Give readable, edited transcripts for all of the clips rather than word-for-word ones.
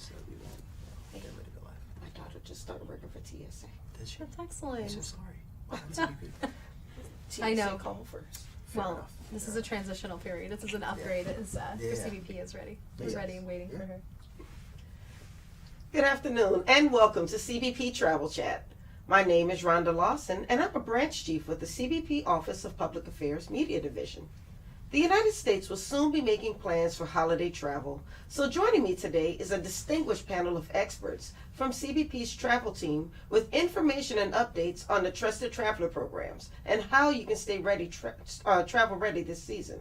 so we won't get ready to go live. My daughter just started working for TSA. Did she? That's excellent. I'm so sorry. What happened to CBP? TSA I know. call first. Fair Well, enough. this is a transitional period. This is an upgrade. Is Yeah. for CBP is ready. We're Yes. ready and waiting for her. Good afternoon and welcome to CBP Travel Chat. My name is Rhonda Lawson and I'm a branch chief with the CBP Office of Public Affairs Media Division. The United States will soon be making plans for holiday travel, so joining me today is a distinguished panel of experts from CBP's travel team with information and updates on the Trusted Traveler programs and how you can stay ready, travel ready this season.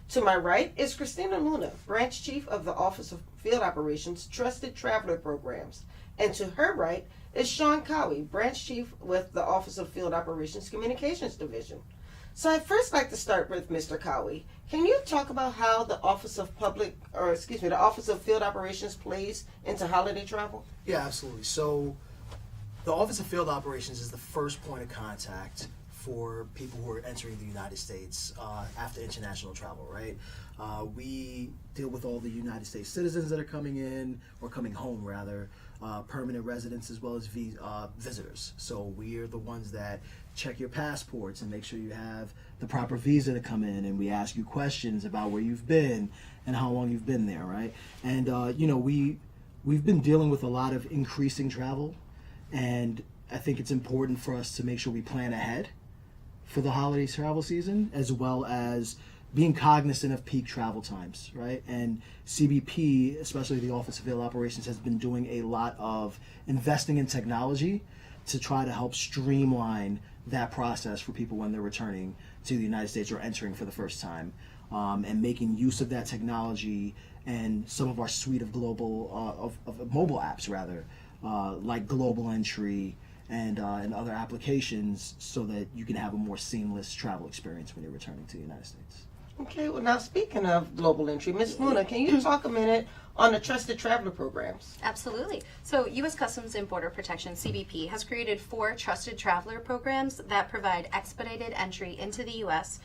To my right is Christina Luna, branch chief of the Office of Field Operations Trusted Traveler programs, and to her right is Sean Cowie, branch chief with the Office of Field Operations Communications Division. So I'd first like to start with Mr. Cowie. Can you talk about how the Office of Field Operations plays into holiday travel? Yeah, absolutely. So the Office of Field Operations is the first point of contact for people who are entering the United States after international travel, right? We deal with all the United States citizens that are coming in, or coming home rather, permanent residents as well as visitors. So we are the ones that check your passports and make sure you have the proper visa to come in, and we ask you questions about where you've been and how long you've been there, right? And we've been dealing with a lot of increasing travel, and I think it's important for us to make sure we plan ahead for the holiday travel season, as well as being cognizant of peak travel times, right? And CBP, especially the Office of Field Operations, has been doing a lot of investing in technology to try to help streamline that process for people when they're returning to the United States or entering for the first time, and making use of that technology and some of our suite of global of mobile apps rather, like Global Entry and other applications, so that you can have a more seamless travel experience when you're returning to the United States. Okay, well now speaking of Global Entry, Ms. Luna, can you talk a minute on the Trusted Traveler programs? Absolutely. So U.S. Customs and Border Protection, CBP, has created 4 Trusted Traveler programs that provide expedited entry into the U.S.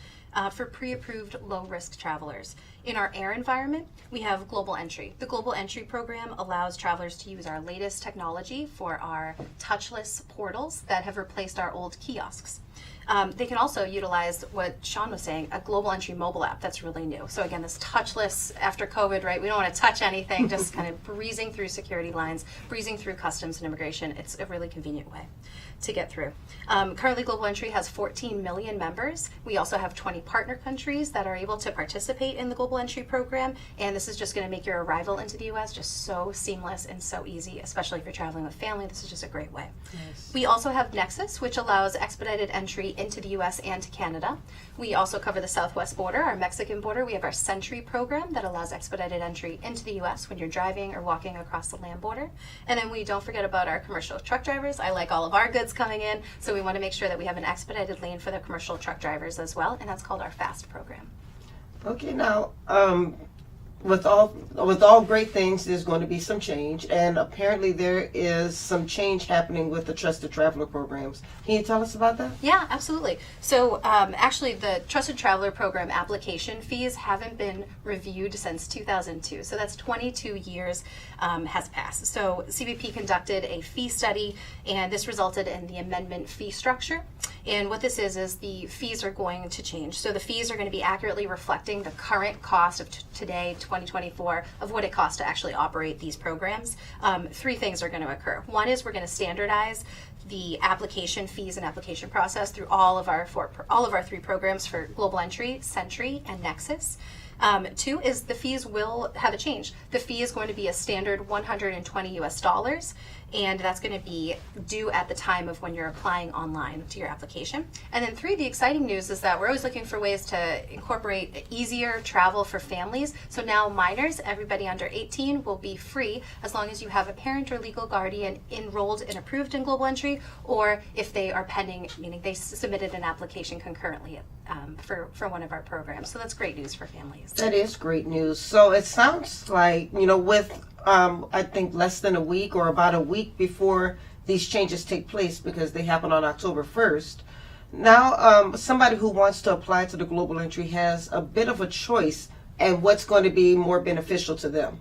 For pre-approved low-risk travelers. In our air environment, we have Global Entry. The Global Entry program allows travelers to use our latest technology for our touchless portals that have replaced our old kiosks. They can also utilize what Sean was saying, a Global Entry mobile app that's really new. So again, this touchless after COVID, right? We don't want to touch anything, just kind of breezing through security lines, breezing through customs and immigration. It's a really convenient way to get through. Currently, Global Entry has 14 million members. We also have 20 partner countries that are able to participate in the Global Entry program, and this is just going to make your arrival into the U.S. just so seamless and so easy, especially if you're traveling with family. This is just a great way. Yes. We also have Nexus, which allows expedited entry into the U.S. and to Canada. We also cover the southwest border, our Mexican border. We have our Sentry program that allows expedited entry into the U.S. when you're driving or walking across the land border. And then we don't forget about our commercial truck drivers. I like all of our goods coming in, so we want to make sure that we have an expedited lane for the commercial truck drivers as well, and that's called our FAST program. Okay, now with all great things, there's going to be some change, and apparently there is some change happening with the Trusted Traveler programs. Can you tell us about that? Yeah, absolutely. So actually the Trusted Traveler Program application fees haven't been reviewed since 2002. So that's 22 years has passed. So CBP conducted a fee study, and this resulted in the amendment fee structure. And what this is the fees are going to change. So the fees are going to be accurately reflecting the current cost of today, 2024, of what it costs to actually operate these programs. 3 things are going to occur. One is we're going to standardize the application fees and application process through all of our 3 programs for Global Entry, Sentry, and Nexus. 2 is the fees will have a change. The fee is going to be a standard $120 US, and that's going to be due at the time of when you're applying online to your application. And then 3, the exciting news is that we're always looking for ways to incorporate easier travel for families. So now minors, everybody under 18, will be free as long as you have a parent or legal guardian enrolled and approved in Global Entry, or if they are pending, meaning they submitted an application concurrently for one of our programs. So that's great news for families. That is great news. So it sounds like, with I think less than a week or about a week before these changes take place, because they happen on October 1st. Now, somebody who wants to apply to the Global Entry has a bit of a choice and what's going to be more beneficial to them.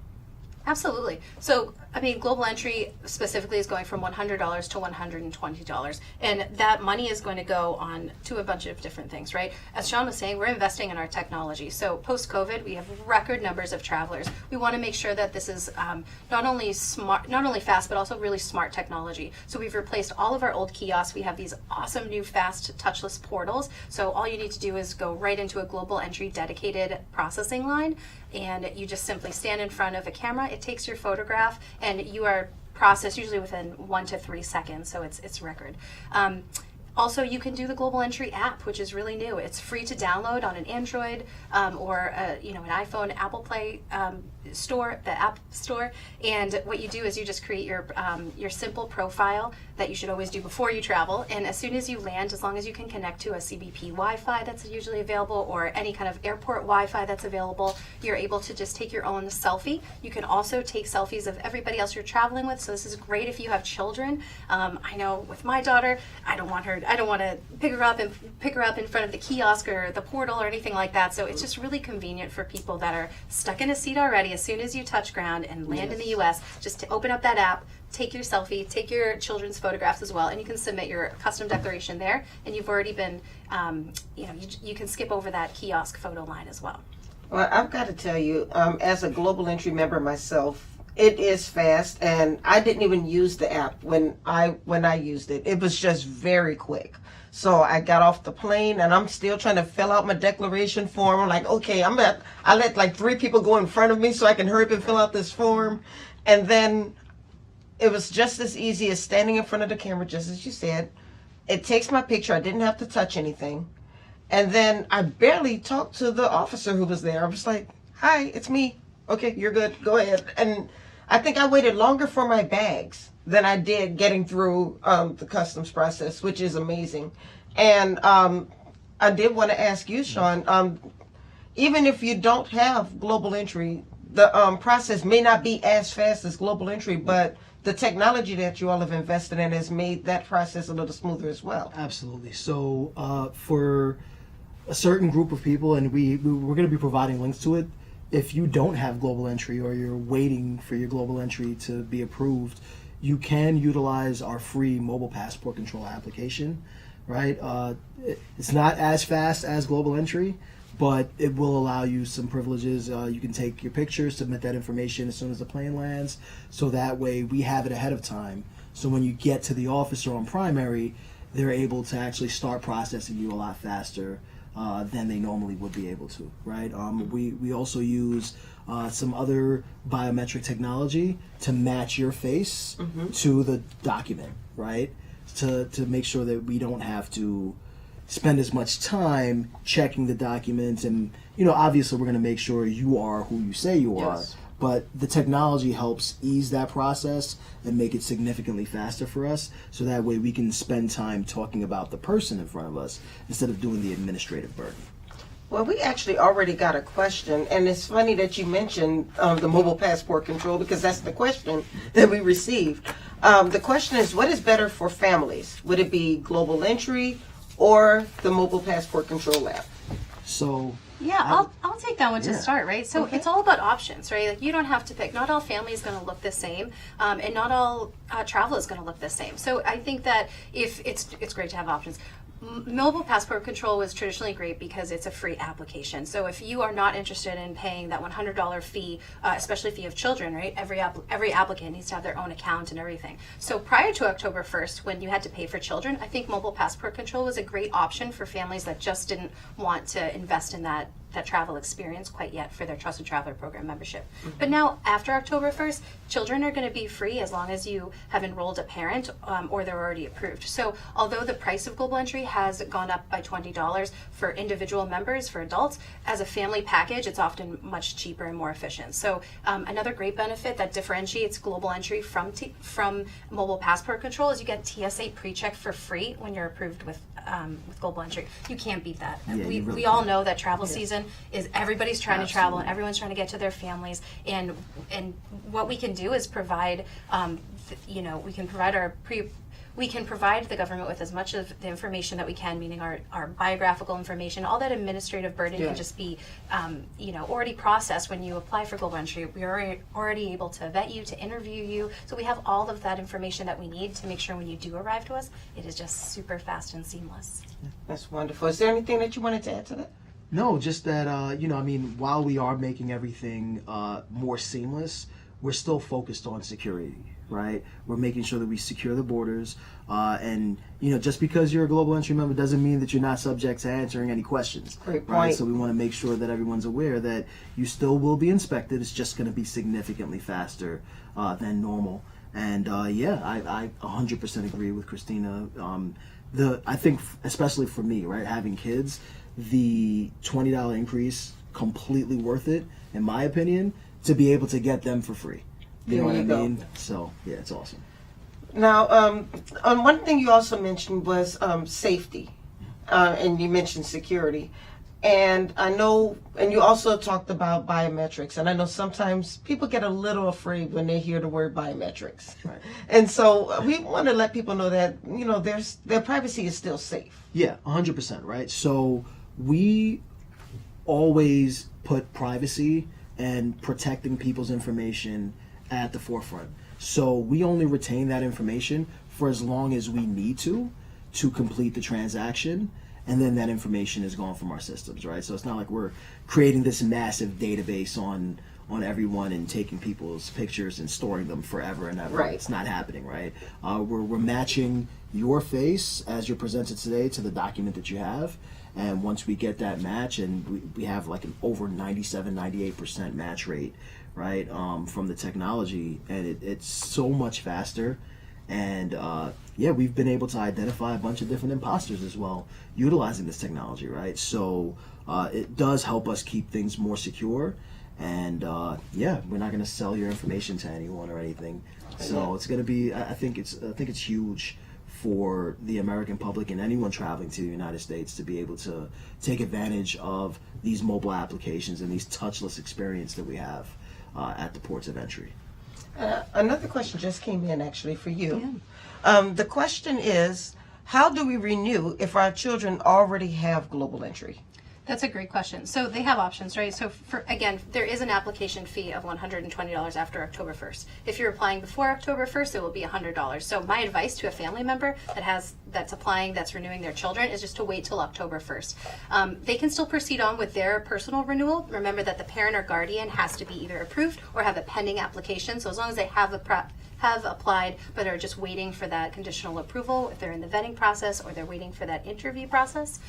Absolutely. So I mean, global entry specifically is going from $100 to $120, and that money is going to go on to a bunch of different things, right? As Sean was saying, we're investing in our technology. So post-COVID, we have record numbers of travelers. We want to make sure that this is not only smart, not only fast, but also really smart technology. So we've replaced all of our old kiosks. We have these awesome new fast touchless portals. So all you need to do is go right into a global entry dedicated processing line, and you just simply stand in front of a camera. It takes your photograph, and you are processed usually within 1 to 3 seconds, so it's record. Also, you can do the Global Entry app, which is really new. It's free to download on an Android or an iPhone, Apple Play store, the App Store. And what you do is you just create your simple profile that you should always do before you travel. And as soon as you land, as long as you can connect to a CBP Wi-Fi that's usually available or any kind of airport Wi-Fi that's available, you're able to just take your own selfie. You can also take selfies of everybody else you're traveling with. So this is great if you have children. I know with my daughter, I don't want to pick her up in front of the kiosk or the portal or anything like that. So it's just really convenient for people that are stuck in a seat already. As soon as you touch ground and land in the U.S., just to open up that app, take your selfie, take your children's photographs as well, and you can submit your custom declaration there. And you've already been, you can skip over that kiosk photo line as well. Well, I've got to tell you, as a Global Entry member myself, it is fast, and I didn't even use the app when I used it. It was just very quick. So I got off the plane, and I'm still trying to fill out my declaration form. I'm like, okay, I let like 3 people go in front of me so I can hurry up and fill out this form. And then it was just as easy as standing in front of the camera, just as you said. It takes my picture. I didn't have to touch anything. And then I barely talked to the officer who was there. I was like, hi, it's me. Okay, you're good. Go ahead. And I think I waited longer for my bags than I did getting through the customs process, which is amazing. And I did want to ask you, Sean, even if you don't have global entry, the process may not be as fast as global entry, but the technology that you all have invested in has made that process a little smoother as well. Absolutely. So for a certain group of people, and we're going to be providing links to it, if you don't have global entry or you're waiting for your global entry to be approved, you can utilize our free mobile passport control application, right? It's not as fast as global entry, but it will allow you some privileges. You can take your pictures, submit that information as soon as the plane lands, so that way we have it ahead of time. So when you get to the officer on primary, they're able to actually start processing you a lot faster than they normally would be able to, right? We also use some other biometric technology to match your face to the document, right? To make sure that we don't have to spend as much time checking the documents, and obviously we're going to make sure you are who you say you are. Yes. But the technology helps ease that process and make it significantly faster for us, so that way we can spend time talking about the person in front of us instead of doing the administrative burden. Well, we actually already got a question, and it's funny that you mentioned the mobile passport control, because that's the question that we received. The question is, what is better for families? Would it be global entry or the mobile passport control app? So yeah, I'll take that one to start, right? So Okay. it's all about options, right? Like, you don't have to pick. Not all family is going to look the same, and not all travel is going to look the same. So I think that if it's great to have options. Mobile passport control was traditionally great because it's a free application. So if you are not interested in paying that $100 fee, especially if you have children, right? Every applicant needs to have their own account and everything. So prior to October 1st, when you had to pay for children, I think mobile passport control was a great option for families that just didn't want to invest in that travel experience quite yet for their Trusted Traveler Program membership. But now, after October 1st, children are going to be free as long as you have enrolled a parent or they're already approved. So although the price of global entry has gone up by $20 for individual members, for adults, as a family package, it's often much cheaper and more efficient. So another great benefit that differentiates global entry from mobile passport control is you get TSA PreCheck for free when you're approved with global entry. You can't beat that. Yeah, We all know that travel season is everybody's trying to travel and everyone's trying to get to their families, and what we can do is provide we can provide we can provide the government with as much of the information that we can, meaning our biographical information. All that administrative burden can just be, already processed when you apply for global entry. We are already able to vet you, to interview you. So we have all of that information that we need to make sure when you do arrive to us, it is just super fast and seamless. That's wonderful. Is there anything that you wanted to add to that? No, just that, while we are making everything more seamless, we're still focused on security, right? We're making sure that we secure the borders. And, just because you're a global entry member doesn't mean that you're not subject to answering any questions. Great point. Right? So we want to make sure that everyone's aware that you still will be inspected. It's just going to be significantly faster than normal. And, I 100% agree with Christina. I think, especially for me, right, having kids, the $20 increase, completely worth it, in my opinion, to be able to get them for free. You know what I mean? So, yeah, it's awesome. Now, one thing you also mentioned was safety, and you mentioned security. And I know, and you also talked about biometrics, and I know sometimes people get a little afraid when they hear the word biometrics. Right. And so we want to let people know that, their privacy is still safe. Yeah, 100%, right? So we always put privacy and protecting people's information at the forefront. So we only retain that information for as long as we need to complete the transaction, and then that information is gone from our systems, right? So it's not like we're creating this massive database on everyone and taking people's pictures and storing them forever and ever. Right. It's not happening, right? We're matching your face as you're presented today to the document that you have. And once we get that match, and we have like an over 97, 98% match rate, right, from the technology, and it's so much faster. And we've been able to identify a bunch of different imposters as well, utilizing this technology, right? So it does help us keep things more secure. And we're not going to sell your information to anyone or anything. So it's going to be, I think it's huge for the American public and anyone traveling to the United States to be able to take advantage of these mobile applications and these touchless experience that we have at the ports of entry. Another question just came in actually for you. The question is, how do we renew if our children already have global entry? That's a great question. So they have options, right? So there is an application fee of $120 after October 1st. If you're applying before October 1st, it will be $100. So my advice to a family member that's applying, that's renewing their children, is just to wait till October 1st. They can still proceed on with their personal renewal. Remember that the parent or guardian has to be either approved or have a pending application. So as long as they have applied but are just waiting for that conditional approval, if they're in the vetting process or they're waiting for that interview process,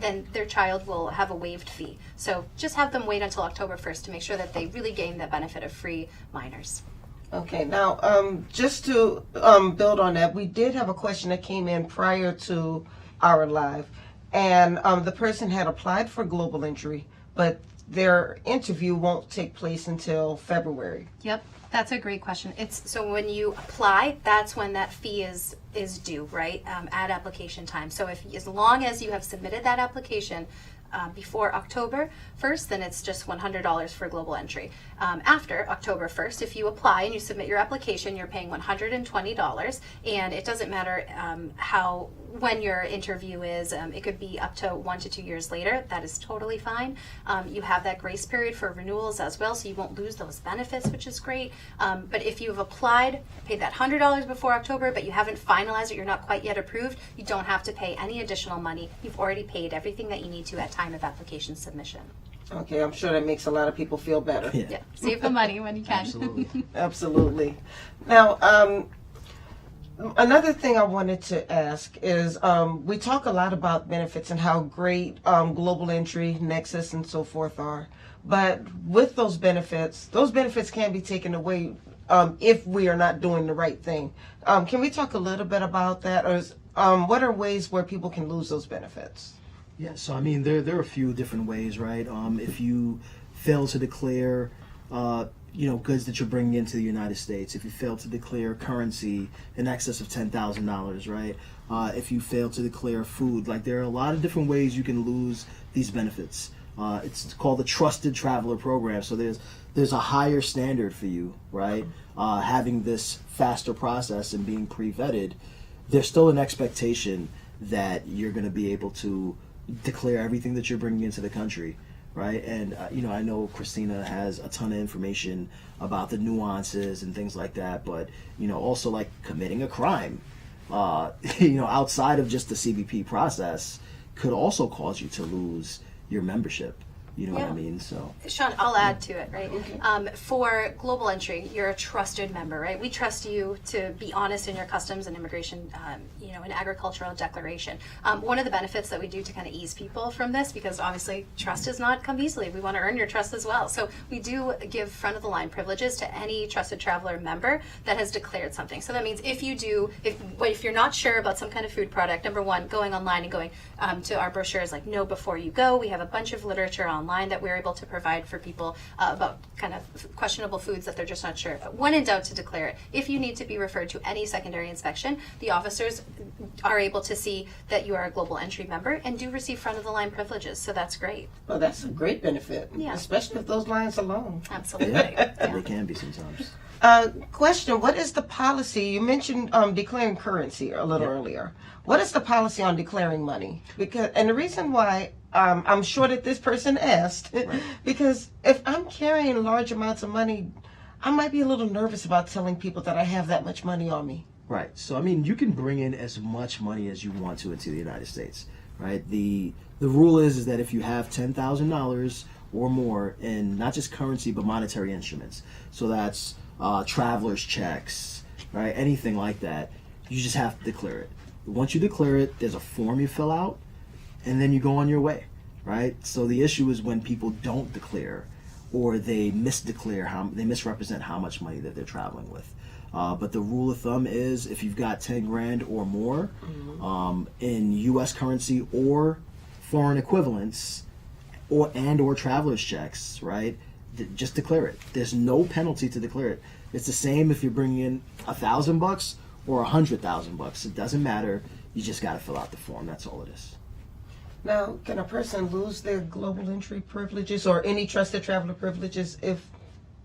then their child will have a waived fee. So just have them wait until October 1st to make sure that they really gain the benefit of free minors. Okay, now just to build on that, we did have a question that came in prior to our live, and the person had applied for global entry, but their interview won't take place until February. Yep. That's a great question. So when you apply, that's when that fee is due, right? At application time. So as long as you have submitted that application before October 1st, then it's just $100 for global entry. After October 1st, if you apply and you submit your application, you're paying $120, and it doesn't matter when your interview is. It could be up to 1 to 2 years later. That is totally fine. You have that grace period for renewals as well, so you won't lose those benefits, which is great. But if you've applied, paid that $100 before October, but you haven't finalized it, you're not quite yet approved, you don't have to pay any additional money. You've already paid everything that you need to at time of application submission. Okay, I'm sure that makes a lot of people feel better. Yeah. Save the money when you can. Absolutely. Absolutely. Now, another thing I wanted to ask is, we talk a lot about benefits and how great global entry, Nexus, and so forth are. But with those benefits can be taken away if we are not doing the right thing. Can we talk a little bit about that? Or what are ways where people can lose those benefits? Yeah, so I mean, there are a few different ways, right? If you fail to declare, goods that you're bringing into the United States, if you fail to declare currency in excess of $10,000, right? If you fail to declare food, like there are a lot of different ways you can lose these benefits. It's called the Trusted Traveler Program. So there's a higher standard for you, right? Having this faster process and being pre-vetted, there's still an expectation that you're going to be able to declare everything that you're bringing into the country, right? And I know Christina has a ton of information about the nuances and things like that, but also like committing a crime, outside of just the CBP process, could also cause you to lose your membership. You know what I mean? So, Sean, I'll add to it, right? For global entry, you're a trusted member, right? We trust you to be honest in your customs and immigration, and agricultural declaration. One of the benefits that we do to kind of ease people from this, because obviously trust does not come easily. We want to earn your trust as well. So we do give front of the line privileges to any trusted traveler member that has declared something. So that means if you're not sure about some kind of food product, number one, going online and going to our brochures, like know before you go. We have a bunch of literature online that we're able to provide for people about kind of questionable foods that they're just not sure. But when in doubt, to declare it. If you need to be referred to any secondary inspection, the officers are able to see that you are a global entry member and do receive front of the line privileges. So that's great. Well, that's a great benefit, especially if those lines are long. Absolutely. They can be sometimes. Question, what is the policy? You mentioned declaring currency a little earlier. What is the policy on declaring money? And the reason why I'm sure that this person asked, because if I'm carrying large amounts of money, I might be a little nervous about telling people that I have that much money on me. Right. So, you can bring in as much money as you want to into the United States, right? The rule is that if you have $10,000 or more in not just currency, but monetary instruments, so that's traveler's checks, right? Anything like that, you just have to declare it. Once you declare it, there's a form you fill out, and then you go on your way, right? So the issue is when people don't declare, or they they misrepresent how much money that they're traveling with. But the rule of thumb is if you've got 10 grand or more in U.S. currency or foreign equivalents, or traveler's checks, right? Just declare it. There's no penalty to declare it. It's the same if you're bringing in $1,000 or $100,000. It doesn't matter. You just got to fill out the form. That's all it is. Now, can a person lose their global entry privileges or any trusted traveler privileges if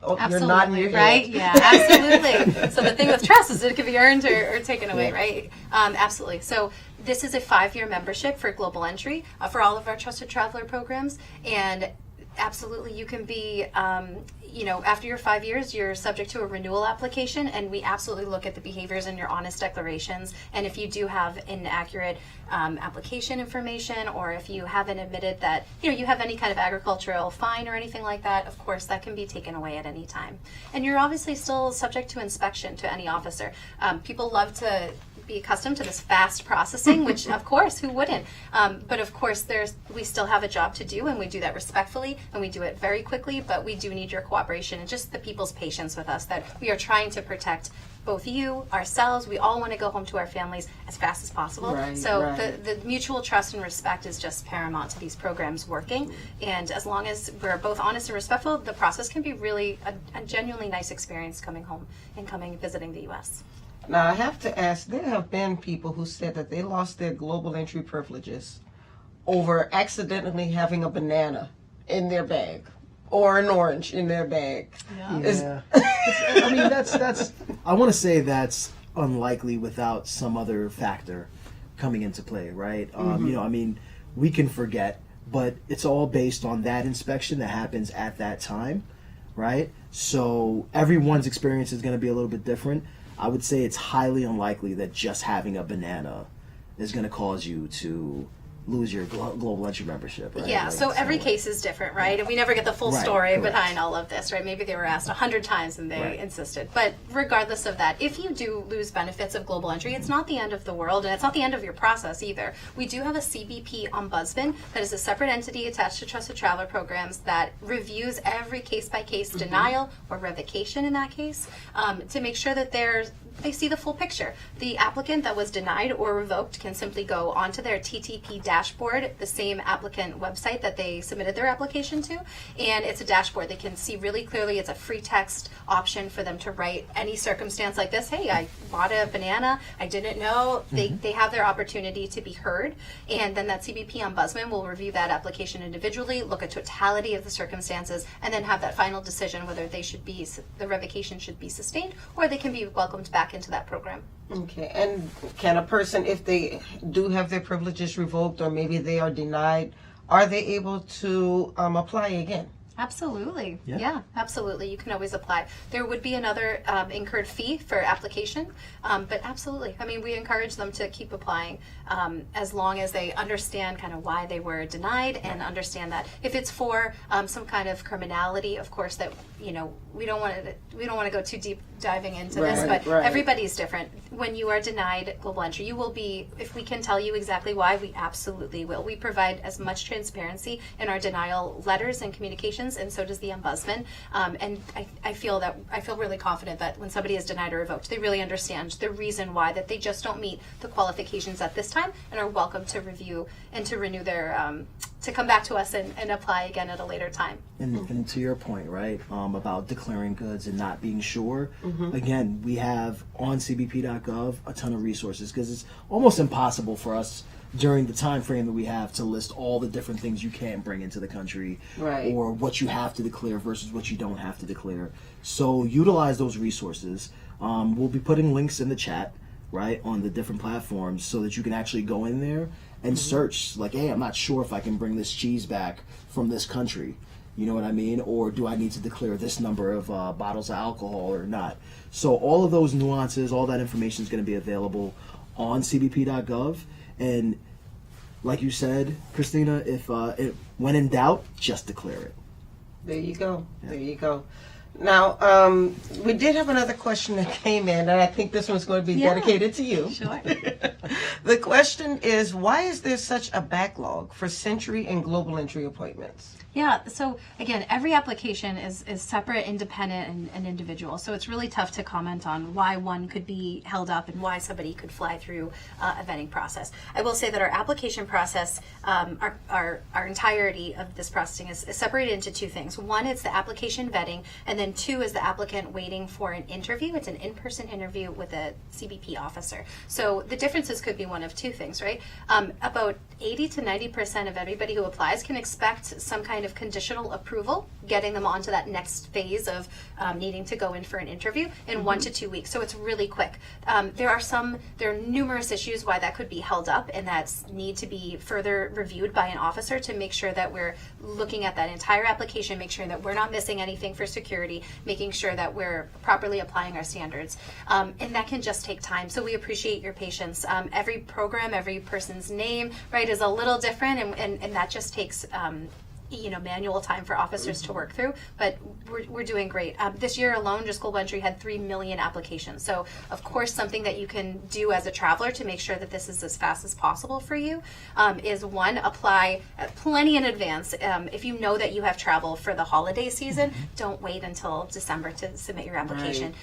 you're not in your right? head? Yeah, absolutely. So the thing with trust is it can be earned or taken away, right? Absolutely. So this is a 5-year membership for global entry for all of our trusted traveler programs, and absolutely you can be after your 5 years you're subject to a renewal application, and we absolutely look at the behaviors in your honest declarations. And if you do have inaccurate application information, or if you haven't admitted that you have any kind of agricultural fine or anything like that, of course that can be taken away at any time. And you're obviously still subject to inspection to any officer. People love to be accustomed to this fast processing, which of course, who wouldn't? But of course, we still have a job to do, and we do that respectfully, and we do it very quickly, but we do need your cooperation and just the people's patience with us, that we are trying to protect both you, ourselves. We all want to go home to our families as fast as possible. The mutual trust and respect is just paramount to these programs working. And as long as we're both honest and respectful, the process can be really a genuinely nice experience coming home and visiting the U.S. Now, I have to ask, there have been people who said that they lost their global entry privileges over accidentally having a banana in their bag or an orange in their bag. Yeah. That's I want to say that's unlikely without some other factor coming into play, right? We can forget, but it's all based on that inspection that happens at that time, right? So everyone's experience is going to be a little bit different. I would say it's highly unlikely that just having a banana is going to cause you to lose your global entry membership, right? Yeah, so every case is different, right? And we never get the full story behind all of this, right? Maybe they were asked 100 times and they insisted. But regardless of that, if you do lose benefits of global entry, it's not the end of the world, and it's not the end of your process either. We do have a CBP ombudsman that is a separate entity attached to Trusted Traveler programs that reviews every case-by-case denial or revocation in that case to make sure that they see the full picture. The applicant that was denied or revoked can simply go onto their TTP dashboard, the same applicant website that they submitted their application to, and it's a dashboard. They can see really clearly. It's a free text option for them to write any circumstance like this. Hey, I bought a banana, I didn't know. They have their opportunity to be heard, and then that CBP ombudsman will review that application individually, look at totality of the circumstances, and then have that final decision whether the revocation should be sustained or they can be welcomed back back into that program. Okay, and can a person, if they do have their privileges revoked or maybe they are denied, are they able to apply again? Absolutely. Yeah. Yeah, absolutely. You can always apply. There would be another incurred fee for application, but absolutely. I mean, we encourage them to keep applying as long as they understand kind of why they were denied and understand that if it's for some kind of criminality, of course, that, you know, we don't want to go too deep diving into this, but everybody's different. When you are denied global entry, you will be, if we can tell you exactly why, we absolutely will. We provide as much transparency in our denial letters and communications, and so does the ombudsman. And I feel really confident that when somebody is denied or revoked, they really understand the reason why, that they just don't meet the qualifications at this time and are welcome to review and to renew their, to come back to us and apply again at a later time. And to your point, right, about declaring goods and not being sure, again, we have on cbp.gov a ton of resources, because it's almost impossible for us during the time frame that we have to list all the different things you can bring into the country, or what you have to declare versus what you don't have to declare. So utilize those resources. We'll be putting links in the chat, right, on the different platforms, so that you can actually go in there and search, like, hey, I'm not sure if I can bring this cheese back from this country. You know what I mean? Or do I need to declare this number of bottles of alcohol or not? So all of those nuances, all that information is going to be available on cbp.gov. And like you said, Christina, if when in doubt, just declare it. There you go. Yeah. There you go. Now, we did have another question that came in, and I think this one's going to be dedicated to you. Sure. The question is, why is there such a backlog for Century and Global Entry appointments? Yeah, so again, every application is separate, independent, and individual. So it's really tough to comment on why one could be held up and why somebody could fly through a vetting process. I will say that our application process, our entirety of this processing is separated into two things. One is the application vetting, and then two is the applicant waiting for an interview. It's an in-person interview with a CBP officer. So the differences could be one of two things, right? About 80 to 90% of everybody who applies can expect some kind of conditional approval, getting them onto that next phase of needing to go in for an interview in 1 to 2 weeks. So it's really quick. There are numerous issues why that could be held up, and that need to be further reviewed by an officer to make sure that we're looking at that entire application, make sure that we're not missing anything for security, making sure that we're properly applying our standards. And that can just take time. So we appreciate your patience. Every program, every person's name, right, is a little different, and that just takes manual time for officers to work through, but we're doing great. This year alone, just Global Entry had 3 million applications. So of course, something that you can do as a traveler to make sure that this is as fast as possible for you is one, apply plenty in advance. If you know that you have travel for the holiday season, don't wait until December to submit your application.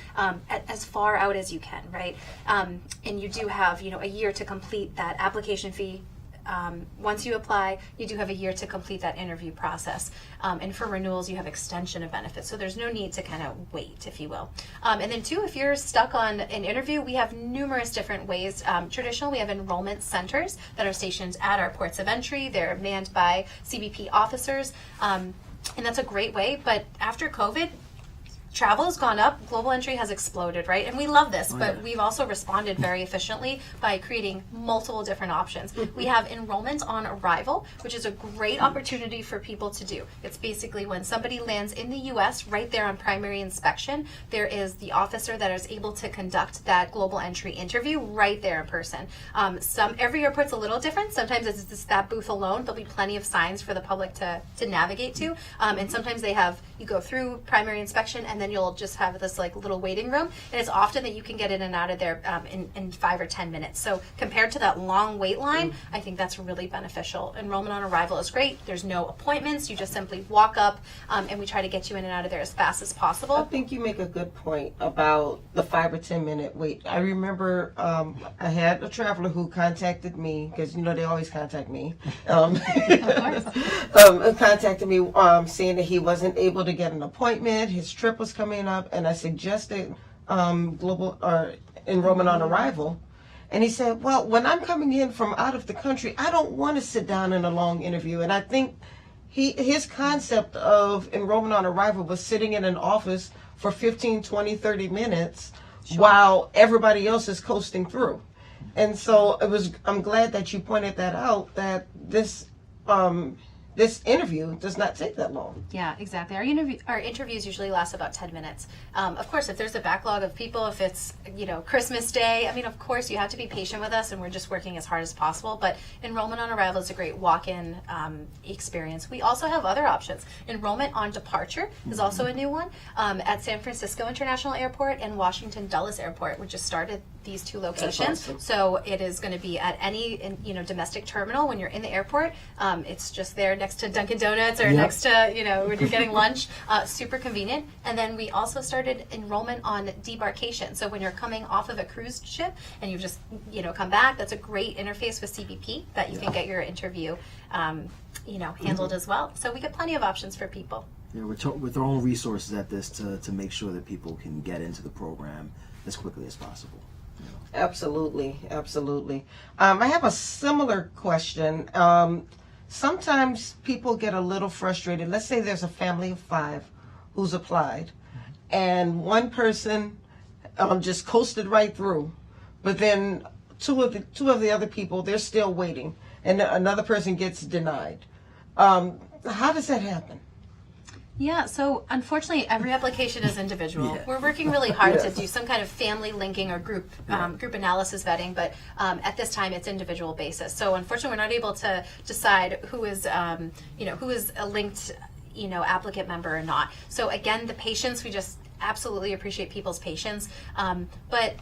As far out as you can, right? And you do have, a year to complete that application fee. Once you apply, you do have a year to complete that interview process. And for renewals, you have extension of benefits. So there's no need to kind of wait, if you will. And then two, if you're stuck on an interview, we have numerous different ways. Traditional, we have enrollment centers that are stationed at our ports of entry. They're manned by CBP officers. And that's a great way. But after COVID, travel has gone up, Global Entry has exploded, right? And we love this, but we've also responded very efficiently by creating multiple different options. We have enrollment on arrival, which is a great opportunity for people to do. It's basically when somebody lands in the U.S., right there on primary inspection, there is the officer that is able to conduct that Global Entry interview right there in person. Every airport's a little different. Sometimes it's just that booth alone. There'll be plenty of signs for the public to navigate to. And sometimes you go through primary inspection, and then you'll just have this little waiting room, and it's often that you can get in and out of there in 5 or 10 minutes. So compared to that long wait line, I think that's really beneficial. Enrollment on arrival is great. There's no appointments. You just simply walk up, and we try to get you in and out of there as fast as possible. I think you make a good point about the 5 or 10 minute wait. I remember I had a traveler who contacted me, because they always contact me. Contacted me saying that he wasn't able to get an appointment. His trip was coming up, and I suggested global enrollment on arrival. And he said, well, when I'm coming in from out of the country, I don't want to sit down in a long interview. And I think his concept of enrollment on arrival was sitting in an office for 15, 20, 30 minutes while everybody else is coasting through. And so I'm glad that you pointed that out, that this interview does not take that long. Yeah, exactly. Our interviews usually last about 10 minutes. Of course, if there's a backlog of people, if it's, Christmas Day, of course, you have to be patient with us, and we're just working as hard as possible. But enrollment on arrival is a great walk-in experience. We also have other options. Enrollment on departure is also a new one at San Francisco International Airport and Washington Dulles Airport, which just started these two locations. Awesome. So it is going to be at any domestic terminal when you're in the airport. It's just there next to Dunkin' Donuts or next to when you're getting lunch. Super convenient. And then we also started enrollment on debarkation. So when you're coming off of a cruise ship and you've just come back, that's a great interface with CBP that you can get your interview handled as well. So we get plenty of options for people. Yeah, we're throwing resources at this to make sure that people can get into the program as quickly as possible. Absolutely. I have a similar question. Sometimes people get a little frustrated. Let's say there's a family of 5 who's applied, and one person just coasted right through, but then two of the other people, they're still waiting, and another person gets denied. How does that happen? Yeah, so unfortunately, every application is individual. Yeah. We're working really hard to do some kind of family linking or group analysis vetting, but at this time, it's individual basis. So unfortunately, we're not able to decide who is a linked applicant member or not. So again, the patience, we just absolutely appreciate people's patience, but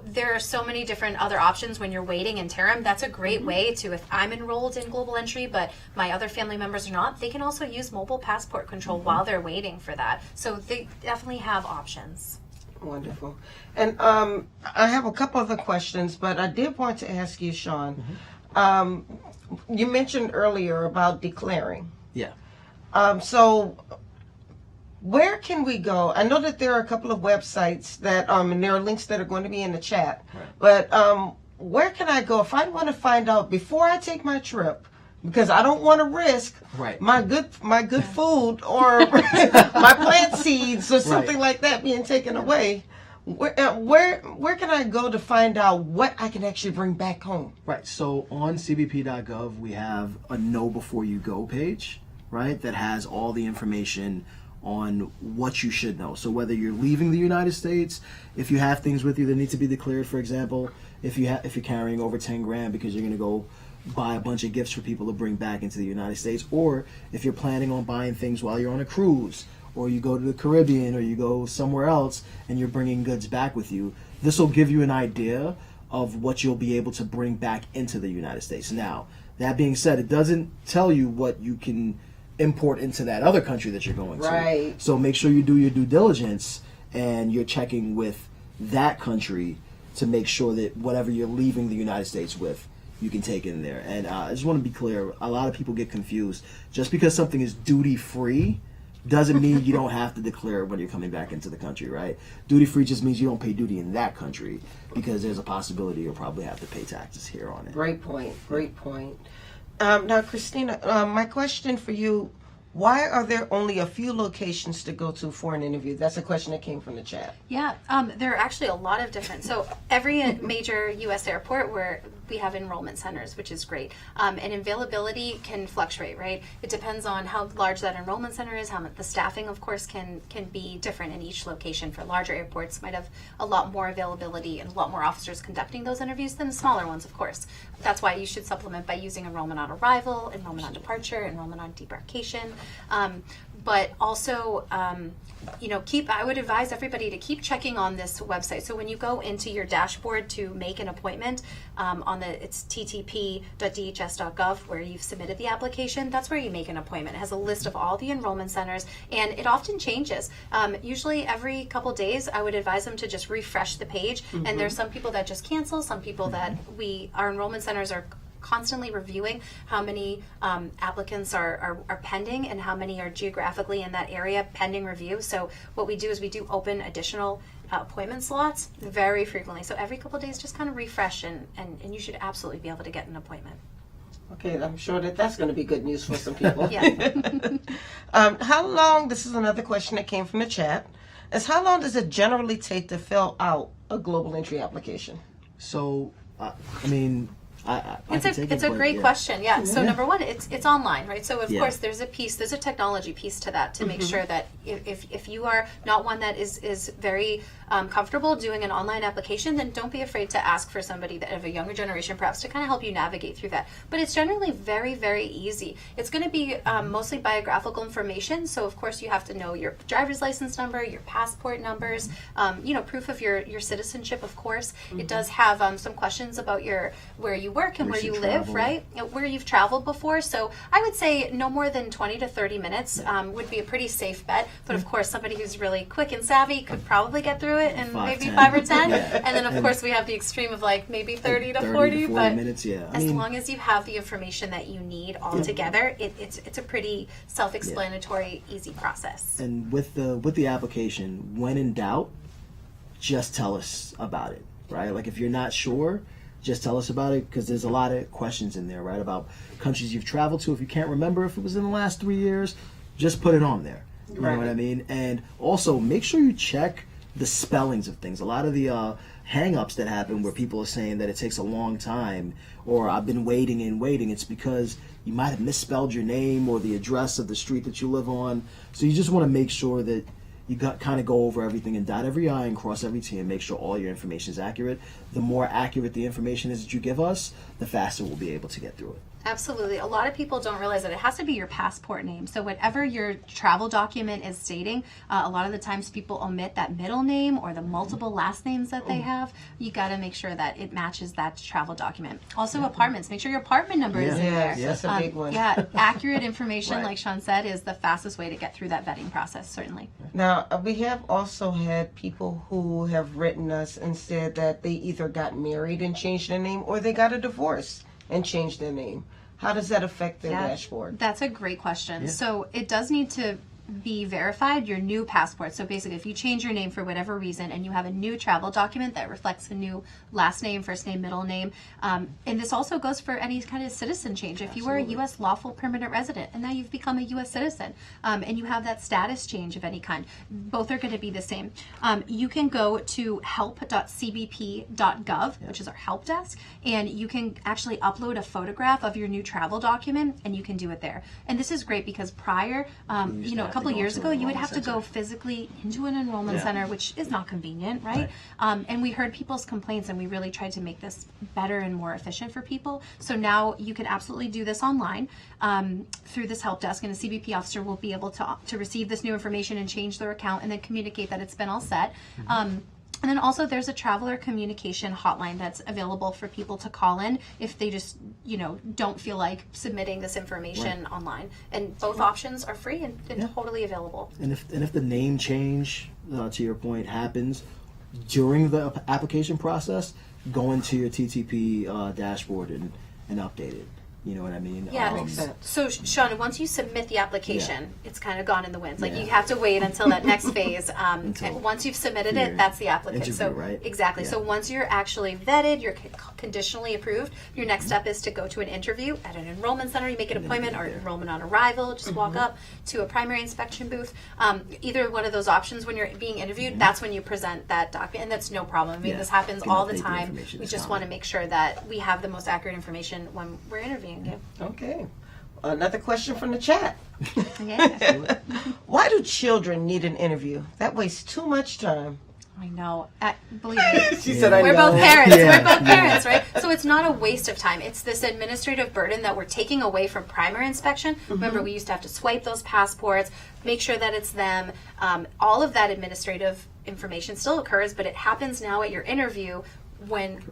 there are so many different other options when you're waiting interim. That's a great way to, if I'm enrolled in Global Entry, but my other family members are not, they can also use mobile passport control while they're waiting for that. So they definitely have options. Wonderful. And I have a couple other questions, but I did want to ask you, Sean, you mentioned earlier about declaring. Yeah. So where can we go? I know that there are a couple of websites that, and there are links that are going to be in the chat. Right. But where can I go if I want to find out before I take my trip? Because I don't want to risk my good food or my plant seeds or something like that being taken away. Where can I go to find out what I can actually bring back home? Right. So on cbp.gov we have a Know Before You Go page, right? That has all the information on what you should know. So whether you're leaving the United States, if you have things with you that need to be declared, for example, if you're carrying over 10 grand because you're going to go buy a bunch of gifts for people to bring back into the United States, or if you're planning on buying things while you're on a cruise, or you go to the Caribbean, or you go somewhere else and you're bringing goods back with you, this will give you an idea of what you'll be able to bring back into the United States. Now, that being said, it doesn't tell you what you can import into that other country that you're going to. Right. So make sure you do your due diligence and you're checking with that country to make sure that whatever you're leaving the United States with, you can take in there. And I just want to be clear, a lot of people get confused. Just because something is duty-free doesn't mean you don't have to declare when you're coming back into the country, right? Duty-free just means you don't pay duty in that country because there's a possibility you'll probably have to pay taxes here on it. Great point. Now, Christina, my question for you, why are there only a few locations to go to for an interview? That's a question that came from the chat. Yeah, there are actually a lot of different. So every major U.S. airport where we have enrollment centers, which is great. And availability can fluctuate, right? It depends on how large that enrollment center is, how much the staffing, of course, can be different in each location. For larger airports, might have a lot more availability and a lot more officers conducting those interviews than the smaller ones, of course. That's why you should supplement by using enrollment on arrival, enrollment on departure, enrollment on debarkation. But also, I would advise everybody to keep checking on this website. So when you go into your dashboard to make an appointment, it's ttp.dhs.gov where you've submitted the application. That's where you make an appointment. It has a list of all the enrollment centers, and it often changes. Usually every couple days, I would advise them to just refresh the page. And there's some people that just cancel, some people that our enrollment centers are constantly reviewing how many applicants are pending and how many are geographically in that area pending review. So what we do is we do open additional appointment slots very frequently. So every couple of days, just kind of refresh, and you should absolutely be able to get an appointment. Okay, I'm sure that's going to be good news for some people. Yeah. How long, this is another question that came from the chat, is how long does it generally take to fill out a global entry application? So, I mean, It's a great question. Yeah. So number one, it's online, right? So of course there's a technology piece to that to make sure that if you are not one that is very comfortable doing an online application, then don't be afraid to ask for somebody that of a younger generation perhaps to kind of help you navigate through that. But it's generally very, very easy. It's going to be mostly biographical information. So of course you have to know your driver's license number, your passport numbers, proof of your citizenship. Of course, it does have some questions about where you work and where you live, right? Where you've traveled before. So I would say no more than 20 to 30 minutes would be a pretty safe bet. But of course, somebody who's really quick and savvy could probably get through it in maybe 5 or 10. And then of course we have the extreme of like maybe 30 to 40 but minutes, as long as you have the information that you need all together, it's a pretty self-explanatory, easy process. And with the application, when in doubt, just tell us about it, right? Like if you're not sure, just tell us about it, because there's a lot of questions in there, right? About countries you've traveled to. If you can't remember if it was in the last 3 years, just put it on there. You know what I mean? And also make sure you check the spellings of things. A lot of the hang-ups that happen where people are saying that it takes a long time or I've been waiting, it's because you might have misspelled your name or the address of the street that you live on. So you just want to make sure that you kind of go over everything and dot every I and cross every T and make sure all your information is accurate. The more accurate the information is that you give us, the faster we'll be able to get through it. Absolutely. A lot of people don't realize that it has to be your passport name. So whatever your travel document is stating, a lot of the times people omit that middle name or the multiple last names that they have. You got to make sure that it matches that travel document. Also apartments. Make sure your apartment number is in there. That's a big one. Yeah, accurate information, like Sean said, is the fastest way to get through that vetting process, certainly. Now, we have also had people who have written us and said that they either got married and changed their name or they got a divorce and changed their name. How does that affect their dashboard? That's a great question. So it does need to be verified, your new passport. So basically, if you change your name for whatever reason and you have a new travel document that reflects a new last name, first name, middle name, and this also goes for any kind of citizen change. If you were a U.S. lawful permanent resident and now you've become a U.S. citizen and you have that status change of any kind, both are going to be the same. You can go to help.cbp.gov, which is our help desk, and you can actually upload a photograph of your new travel document and you can do it there. And this is great because prior, a couple years ago, you would have to go physically into an enrollment center, which is not convenient, right? And we heard people's complaints, and we really tried to make this better and more efficient for people. So now you can absolutely do this online through this help desk, and a CBP officer will be able to receive this new information and change their account and then communicate that it's been all set. And then also there's a traveler communication hotline that's available for people to call in if they just, don't feel like submitting this information online. And both options are free and totally available. And if the name change, to your point, happens during the application process, go into your TTP dashboard and update it. You know what I mean? Yeah. So, Sean, once you submit the application, it's kind of gone in the wind. Like you have to wait until that next phase. And once you've submitted it, that's the applicant. Interview, right? Exactly. Yeah. So once you're actually vetted, you're conditionally approved, your next step is to go to an interview at an enrollment center. You make an appointment or enrollment on arrival. Just walk up to a primary inspection booth. Either one of those options when you're being interviewed, that's when you present that document. And that's no problem. I mean, this happens all the time. We just want to make sure that we have the most accurate information when we're interviewing. Okay. Another question from the chat. Yeah. Why do children need an interview? That wastes too much time. I know. Believe me. She said I know. We're both parents. We're both parents, right? So it's not a waste of time. It's this administrative burden that we're taking away from primary inspection. Remember, we used to have to swipe those passports, make sure that it's them. All of that administrative information still occurs, but it happens now at your interview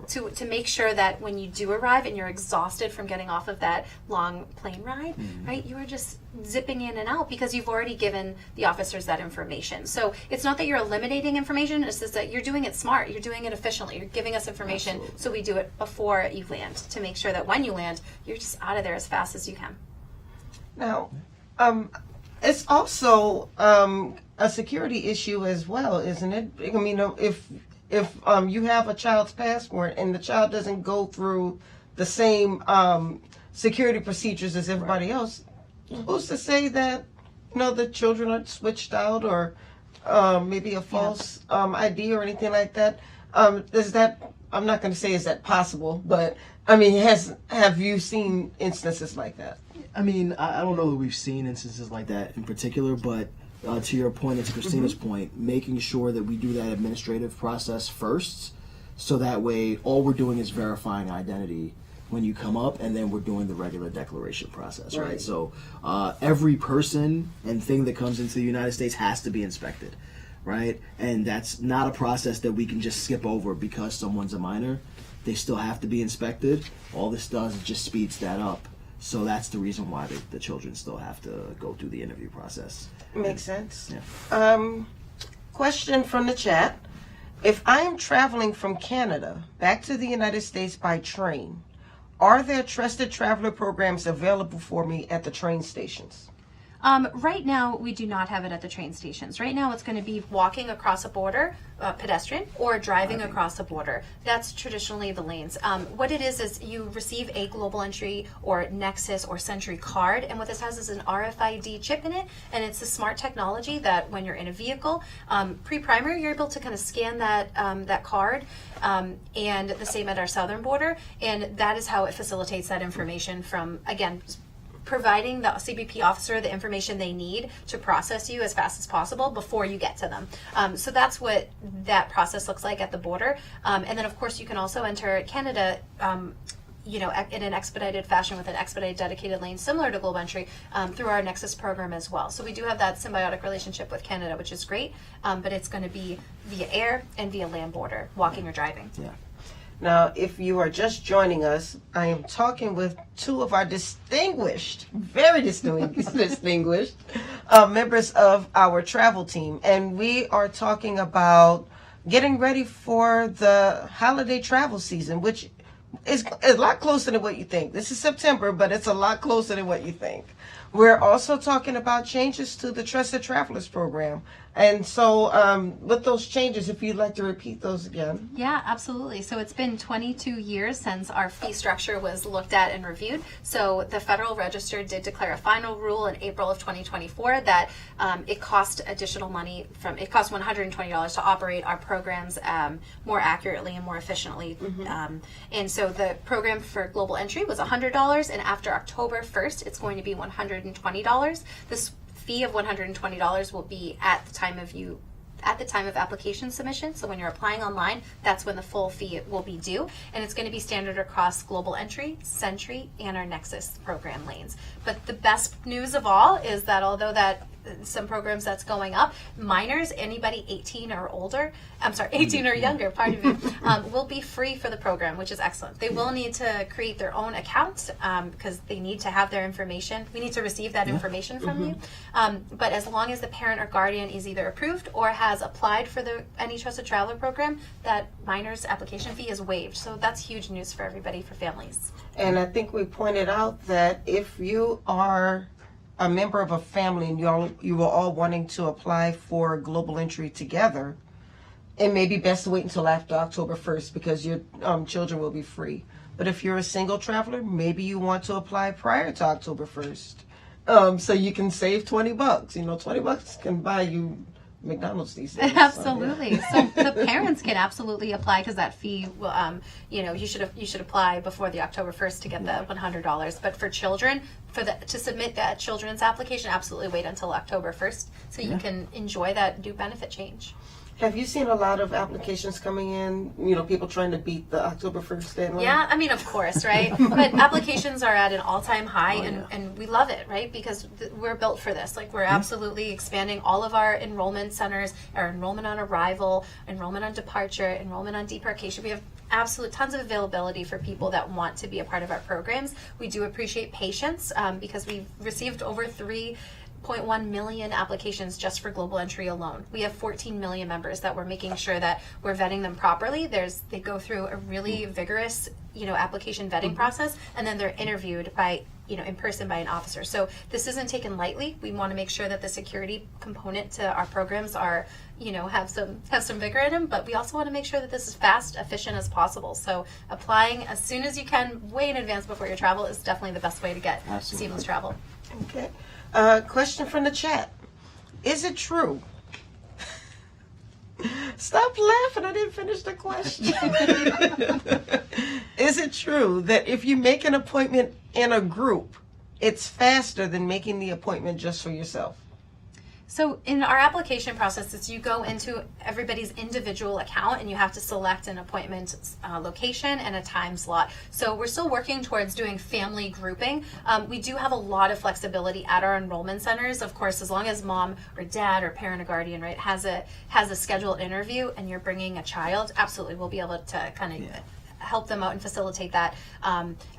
to make sure that when you do arrive and you're exhausted from getting off of that long plane ride, right, you are just zipping in and out because you've already given the officers that information. So it's not that you're eliminating information, it's just that you're doing it smart, you're doing it efficiently, you're giving us information. So we do it before you land to make sure that when you land, you're just out of there as fast as you can. Now, it's also a security issue as well, isn't it? I mean, if you have a child's passport and the child doesn't go through the same security procedures as everybody else, who's to say that the children are switched out or maybe a false ID or anything like that. Is that, I'm not going to say is that possible, but I mean, have you seen instances like that? I mean, I don't know that we've seen instances like that in particular, but to your point and to Christina's point, making sure that we do that administrative process first, so that way all we're doing is verifying identity when you come up, and then we're doing the regular declaration process, right? So every person and thing that comes into the United States has to be inspected, right? And that's not a process that we can just skip over because someone's a minor. They still have to be inspected. All this does is just speeds that up. So that's the reason why the children still have to go through the interview process. Makes sense. Yeah. Question from the chat. If I am traveling from Canada back to the United States by train, are there trusted traveler programs available for me at the train stations? Right now, we do not have it at the train stations. Right now, it's going to be walking across a border, pedestrian, or driving across a border. That's traditionally the lanes. What it is you receive a Global Entry or Nexus or Century card, and what this has is an RFID chip in it, and it's a smart technology that when you're in a vehicle, pre-primary, you're able to kind of scan that card, and the same at our southern border, and that is how it facilitates that information from, again, providing the CBP officer the information they need to process you as fast as possible before you get to them. So that's what that process looks like at the border. And then, of course, you can also enter Canada in an expedited fashion with an expedited dedicated lane similar to Global Entry through our Nexus program as well. So we do have that symbiotic relationship with Canada, which is great, but it's going to be via air and via land border, walking or driving. Yeah. Now, if you are just joining us, I am talking with two of our very distinguished members of our travel team. And we are talking about getting ready for the holiday travel season, which is a lot closer than what you think. This is September, but it's a lot closer than what you think. We're also talking about changes to the Trusted Travelers program. And so with those changes, if you'd like to repeat those again. Yeah, absolutely. So it's been 22 years since our fee structure was looked at and reviewed. So the Federal Register did declare a final rule in April of 2024 that it cost additional money it cost $120 to operate our programs more accurately and more efficiently. And so the program for Global Entry was $100, and after October 1st, it's going to be $120. This fee of $120 will be at the time of application submission. So when you're applying online, that's when the full fee will be due, and it's going to be standard across Global Entry, Century, and our Nexus program lanes. But the best news of all is that although that some programs that's going up, minors, anybody 18 or younger, will be free for the program, which is excellent. They will need to create their own account because they need to have their information. We need to receive that information from you. But as long as the parent or guardian is either approved or has applied for the Any Trusted Traveler program, that minor's application fee is waived. So that's huge news for everybody, for families. And I think we pointed out that if you are a member of a family and you were all wanting to apply for Global Entry together, it may be best to wait until after October 1st because your children will be free. But if you're a single traveler, maybe you want to apply prior to October 1st. So you can save $20. $20 can buy you McDonald's these days. Absolutely. So the parents can absolutely apply because that fee will, you should apply before the October 1st to get the $100. But for children, to submit that children's application, absolutely wait until October 1st so you can enjoy that new benefit change. Have you seen a lot of applications coming in, people trying to beat the October 1st deadline? Yeah, I mean, of course, right? But applications are at an all-time high, and we love it, right? Because we're built for this. Like, we're absolutely expanding all of our enrollment centers, our enrollment on arrival, enrollment on departure, enrollment on debarkation. We have absolute tons of availability for people that want to be a part of our programs. We do appreciate patience because we've received over 3.1 million applications just for Global Entry alone. We have 14 million members that we're making sure that we're vetting them properly. They go through a really vigorous, application vetting process, and then they're interviewed by, in person by an officer. So this isn't taken lightly. We want to make sure that the security component to our programs are, have some vigor in them, but we also want to make sure that this is fast, efficient as possible. So applying as soon as you can, way in advance before your travel, is definitely the best way to get seamless travel. Okay. Question from the chat. Is it true Stop laughing. I didn't finish the question. Is it true that if you make an appointment in a group, it's faster than making the appointment just for yourself? So in our application process, it's you go into everybody's individual account and you have to select an appointment location and a time slot. So we're still working towards doing family grouping. We do have a lot of flexibility at our enrollment centers. Of course, as long as mom or dad or parent or guardian, right, has a scheduled interview and you're bringing a child, absolutely we'll be able to kind of help them out and facilitate that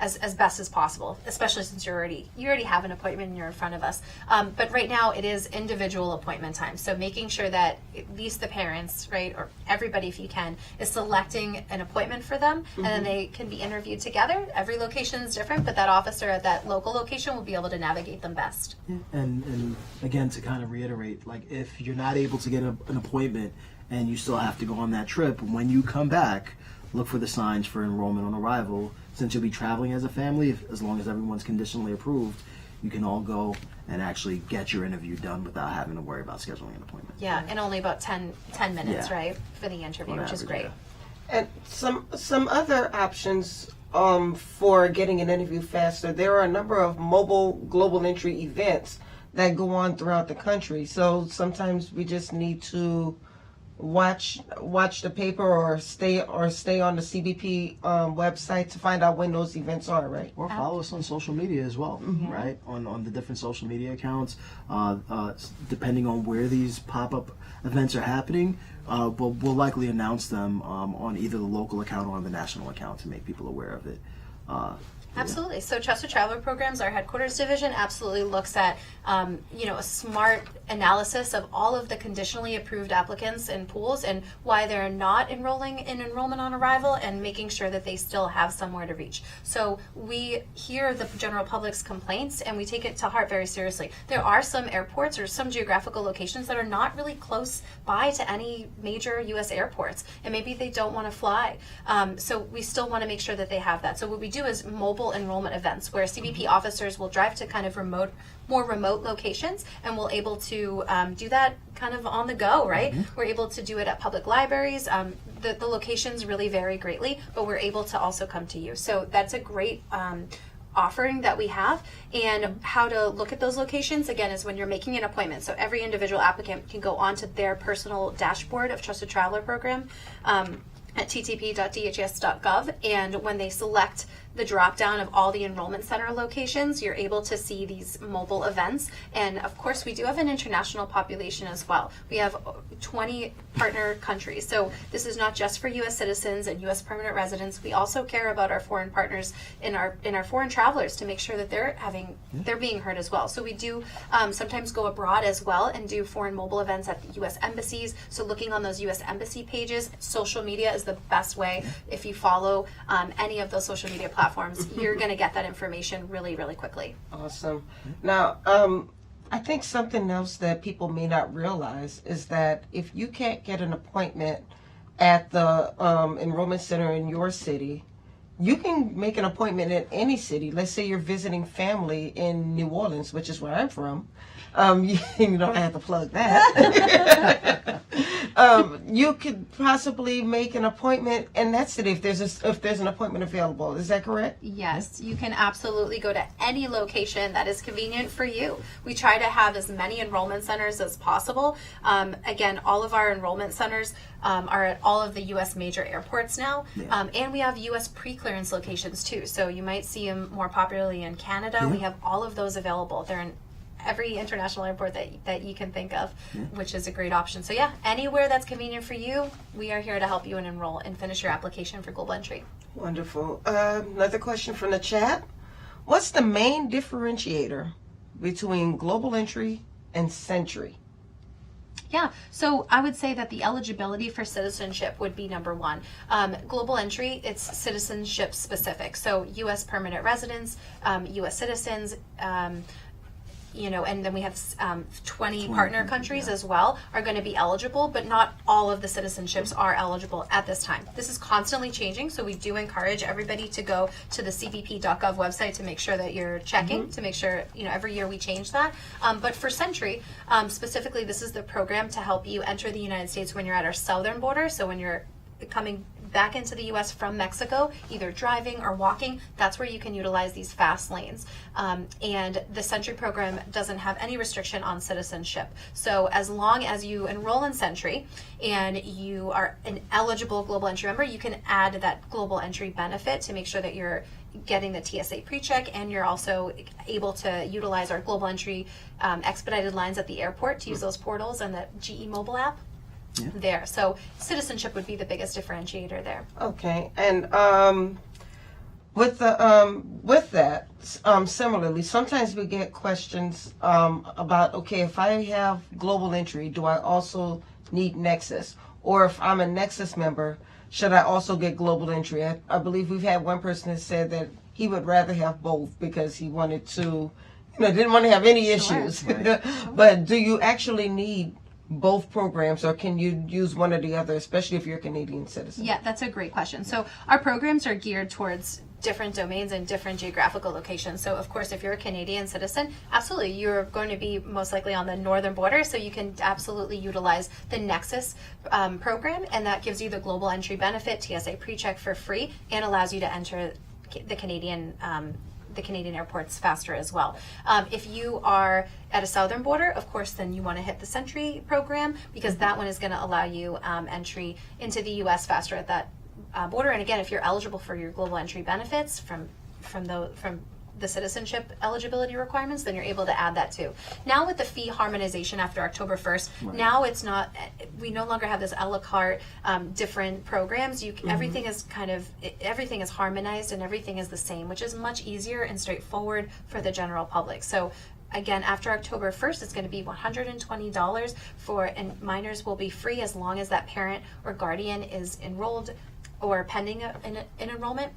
as best as possible, especially since you already have an appointment and you're in front of us. But right now it is individual appointment time. So making sure that at least the parents, right, or everybody if you can, is selecting an appointment for them and then they can be interviewed together. Every location is different, but that officer at that local location will be able to navigate them best. And again, to kind of reiterate, like if you're not able to get an appointment and you still have to go on that trip, when you come back, look for the signs for enrollment on arrival. Since you'll be traveling as a family, as long as everyone's conditionally approved, you can all go and actually get your interview done without having to worry about scheduling an appointment. Yeah, and only about 10 minutes, right, for the interview, which is great. And some other options for getting an interview faster. There are a number of mobile global entry events that go on throughout the country. So sometimes we just need to watch the paper or stay on the CBP website to find out when those events are, right? Or follow us on social media as well, right? On the different social media accounts. Depending on where these pop-up events are happening, we'll likely announce them on either the local account or on the national account to make people aware of it. Absolutely. So Trusted Traveler Programs, our headquarters division, absolutely looks at a smart analysis of all of the conditionally approved applicants and pools and why they're not enrolling in enrollment on arrival and making sure that they still have somewhere to reach. So we hear the general public's complaints and we take it to heart very seriously. There are some airports or some geographical locations that are not really close by to any major U.S. airports, and maybe they don't want to fly. So we still want to make sure that they have that. So what we do is mobile enrollment events where CBP officers will drive to kind of more remote locations, and we're able to do that kind of on the go, right? We're able to do it at public libraries. The locations really vary greatly, but we're able to also come to you. So that's a great offering that we have. And how to look at those locations, again, is when you're making an appointment. So every individual applicant can go onto their personal dashboard of Trusted Traveler Program at ttp.dhs.gov, and when they select the drop down of all the enrollment center locations, you're able to see these mobile events. And of course, we do have an international population as well. We have 20 partner countries. So this is not just for U.S. citizens and U.S. permanent residents. We also care about our foreign partners and our foreign travelers to make sure that they're being heard as well. So we do sometimes go abroad as well and do foreign mobile events at the U.S. embassies. So looking on those U.S. embassy pages, social media is the best way. If you follow any of those social media platforms, you're going to get that information really, really quickly. Awesome. Now, I think something else that people may not realize is that if you can't get an appointment at the enrollment center in your city, you can make an appointment at any city. Let's say you're visiting family in New Orleans, which is where I'm from. You don't have to plug that. You could possibly make an appointment in that city if there's an appointment available. Is that correct? Yes, you can absolutely go to any location that is convenient for you. We try to have as many enrollment centers as possible. Again, all of our enrollment centers are at all of the U.S. major airports now, and we have U.S. pre-clearance locations too. So you might see them more popularly in Canada. We have all of those available. They're in every international airport that you can think of, which is a great option. So yeah, anywhere that's convenient for you, we are here to help you and enroll and finish your application for global entry. Wonderful. Another question from the chat. What's the main differentiator between global entry and Century? Yeah, so I would say that the eligibility for citizenship would be number one. Global entry, it's citizenship specific. So U.S. permanent residents, U.S. citizens, and then we have 20 partner countries as well are going to be eligible, but not all of the citizenships are eligible at this time. This is constantly changing, so we do encourage everybody to go to the cbp.gov website to make sure that you're checking, to make sure, every year we change that. But for Century, specifically, this is the program to help you enter the United States when you're at our southern border, so when you're coming back into the U.S. from Mexico, either driving or walking, that's where you can utilize these fast lanes. And the Century program doesn't have any restriction on citizenship. So as long as you enroll in Century and you are an eligible global entry member, you can add that global entry benefit to make sure that you're getting the TSA pre-check, and you're also able to utilize our global entry expedited lines at the airport to use those portals and the GE mobile app. Yeah. There. So citizenship would be the biggest differentiator there. Okay, and with that, similarly, sometimes we get questions about, okay, if I have global entry, do I also need Nexus? Or if I'm a Nexus member, should I also get global entry? I believe we've had one person that said that he would rather have both because he wanted to, didn't want to have any issues. Right. But do you actually need both programs, or can you use one or the other, especially if you're a Canadian citizen? Yeah, that's a great question. So our programs are geared towards different domains and different geographical locations. So of course, if you're a Canadian citizen, absolutely, you're going to be most likely on the northern border, so you can absolutely utilize the Nexus program, and that gives you the global entry benefit, TSA pre-check for free, and allows you to enter the Canadian airports faster as well. If you are at a southern border, of course, then you want to hit the Century program, because that one is going to allow you entry into the U.S. faster at that border. And again, if you're eligible for your global entry benefits from the citizenship eligibility requirements, then you're able to add that too. Now with the fee harmonization after October 1st, now it's not, we no longer have this a la carte different programs. Everything is harmonized and everything is the same, which is much easier and straightforward for the general public. So again, after October 1st, it's going to be $120 and minors will be free as long as that parent or guardian is enrolled or pending an enrollment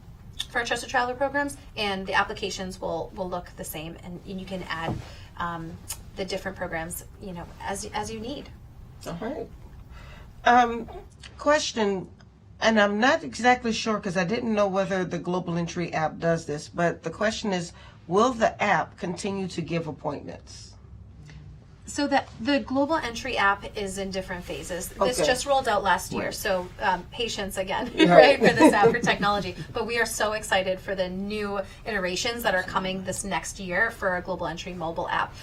for our Trusted Traveler programs, and the applications will look the same, and you can add the different programs, as you need. All right. Question, and I'm not exactly sure because I didn't know whether the Global Entry app does this, but the question is, will the app continue to give appointments? So the Global Entry app is in different phases. This Okay. just rolled out last year, so patience again, Right. right, for this app for technology. But we are so excited for the new iterations that are coming this next year for our Global Entry mobile app.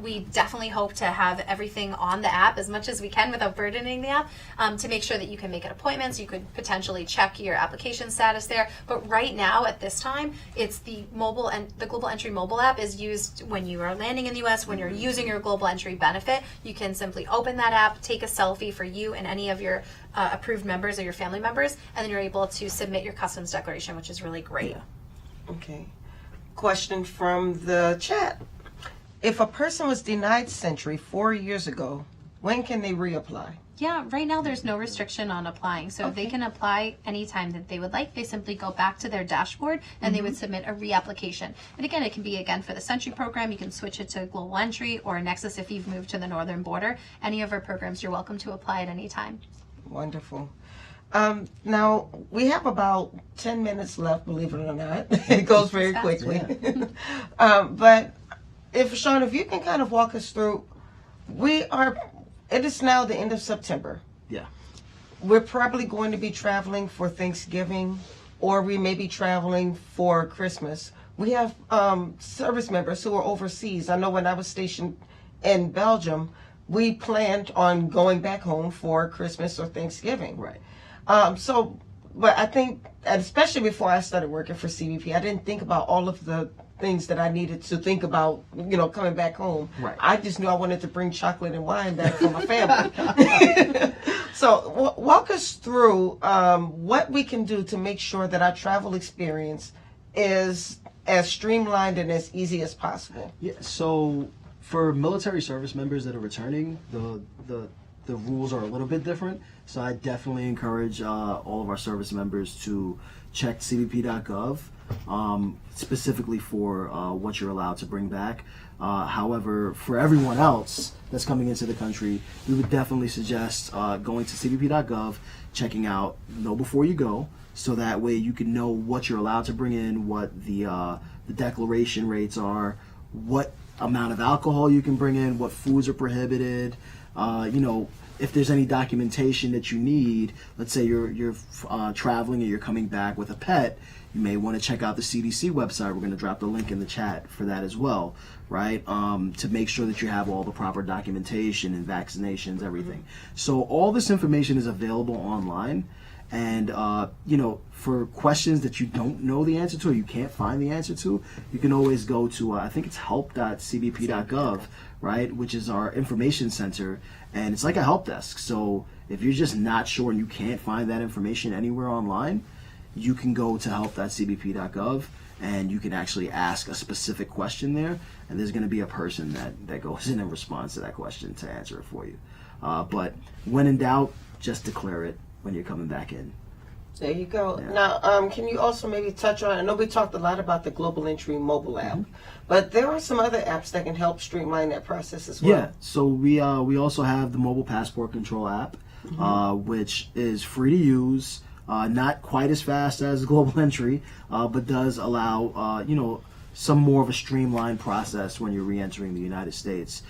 We definitely hope to have everything on the app as much as we can without burdening the app, to make sure that you can make appointments. You could potentially check your application status there. But right now, at this time, it's the Global Entry mobile app is used when you are landing in the U.S., when you're using your Global Entry benefit. You can simply open that app, take a selfie for you and any of your approved members or your family members, and then you're able to submit your customs declaration, which is really great. Okay. Question from the chat. If a person was denied Century 4 years ago, when can they reapply? Yeah, right now there's no restriction on applying. So they can apply anytime that they would like. They simply go back to their dashboard and they would submit a reapplication. And again, it can be for the Century program. You can switch it to Global Entry or Nexus if you've moved to the northern border. Any of our programs, you're welcome to apply at any time. Wonderful. Now, we have about 10 minutes left, believe it or not. It goes very Fast. quickly. But Sean, if you can kind of walk us through, it is now the end of September. Yeah. We're probably going to be traveling for Thanksgiving, or we may be traveling for Christmas. We have service members who are overseas. I know when I was stationed in Belgium, we planned on going back home for Christmas or Thanksgiving. Right. But I think, especially before I started working for CBP, I didn't think about all of the things that I needed to think about, coming back home. Right. I just knew I wanted to bring chocolate and wine back for my family. So walk us through what we can do to make sure that our travel experience is as streamlined and as easy as possible. Yeah. So for military service members that are returning, the rules are a little bit different. So I definitely encourage all of our service members to check cbp.gov. specifically for what you're allowed to bring back. However, for everyone else that's coming into the country, we would definitely suggest going to cbp.gov, checking out Know Before You Go, so that way you can know what you're allowed to bring in, what the declaration rates are, what amount of alcohol you can bring in, what foods are prohibited, if there's any documentation that you need. Let's say you're traveling and you're coming back with a pet, you may want to check out the CDC website. We're going to drop the link in the chat for that as well, right? To make sure that you have all the proper documentation and vaccinations, everything. So all this information is available online. And, for questions that you don't know the answer to or you can't find the answer to, you can always go to, I think it's help.cbp.gov, right, which is our information center. And it's like a help desk. So if you're just not sure and you can't find that information anywhere online, you can go to help.cbp.gov and you can actually ask a specific question there. And there's going to be a person that goes in and responds to that question to answer it for you. But when in doubt, just declare it when you're coming back in. There you go. Yeah. Now, can you also maybe touch on, I know we talked a lot about the Global Entry mobile app, but there are some other apps that can help streamline that process as well. Yeah, so we also have the mobile passport control app, which is free to use, not quite as fast as Global Entry, but does allow, some more of a streamlined process when you're re-entering the United States.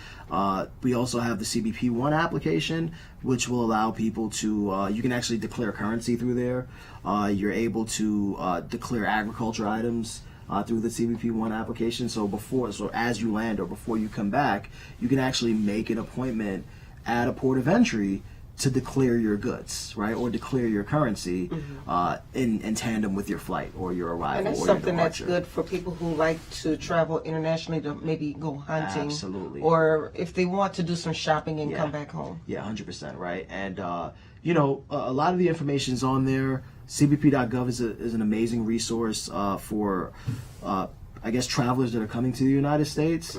We also have the CBP One application, which will allow people to, you can actually declare currency through there. You're able to declare agriculture items through the CBP One application. So as you land or before you come back, you can actually make an appointment at a port of entry to declare your goods, right, or declare your currency in tandem with your flight or your arrival. And that's or something your that's departure. good for people who like to travel internationally to maybe go hunting. Absolutely. Or if they want to do some shopping and Yeah. come back home. Yeah, 100%, right? And, a lot of the information is on there. CBP.gov is an amazing resource for, I guess, travelers that are coming to the United States.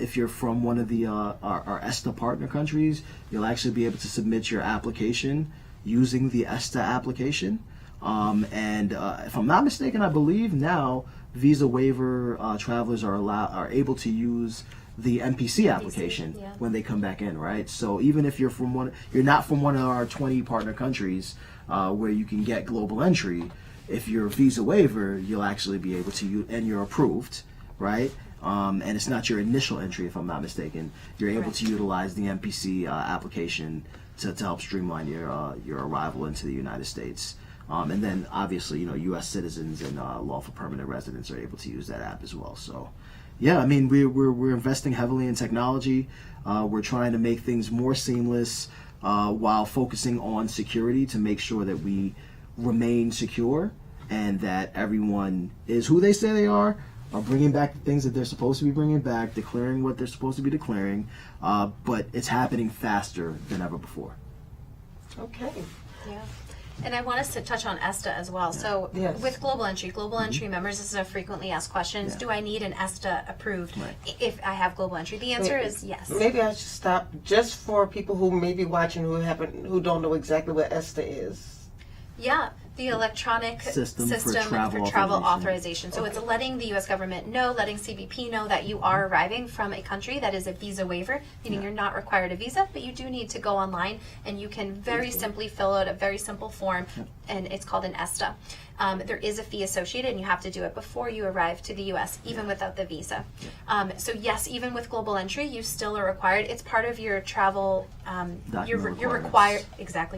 If you're from one of the our ESTA partner countries, you'll actually be able to submit your application using the ESTA application. And if I'm not mistaken, I believe now visa waiver travelers are able to use the MPC application yeah. when they come back in, right? So even if you're not from one of our 20 partner countries where you can get global entry, if you're a visa waiver, you'll actually be able to use, and you're approved, right? And it's not your initial entry, if I'm not mistaken. You're able to utilize the MPC application to help streamline your arrival into the United States. And then obviously, U.S. citizens and lawful permanent residents are able to use that app as well. So, yeah, I mean, we're investing heavily in technology. We're trying to make things more seamless while focusing on security to make sure that we remain secure and that everyone is who they say they are bringing back the things that they're supposed to be bringing back, declaring what they're supposed to be declaring, but it's happening faster than ever before. Okay. Yeah. And I want us to touch on ESTA as well. So Yes. with Global Entry members, this is a frequently asked questions. Yeah. Do I need an ESTA approved Right. if I have Global Entry? The answer is yes. Maybe I should stop just for people who may be watching who don't know exactly what ESTA is. Yeah, the electronic System for travel travel authorization. So it's letting the U.S. government know, letting CBP know that you are arriving from a country that is a visa waiver, meaning you're not required a visa, but you do need to go online and you can very simply fill out a very simple form, and it's called an ESTA. There is a fee associated, and you have to do it before you arrive to the U.S., even without the visa. So yes, even with Global Entry, you still are required. It's part of your travel. You're required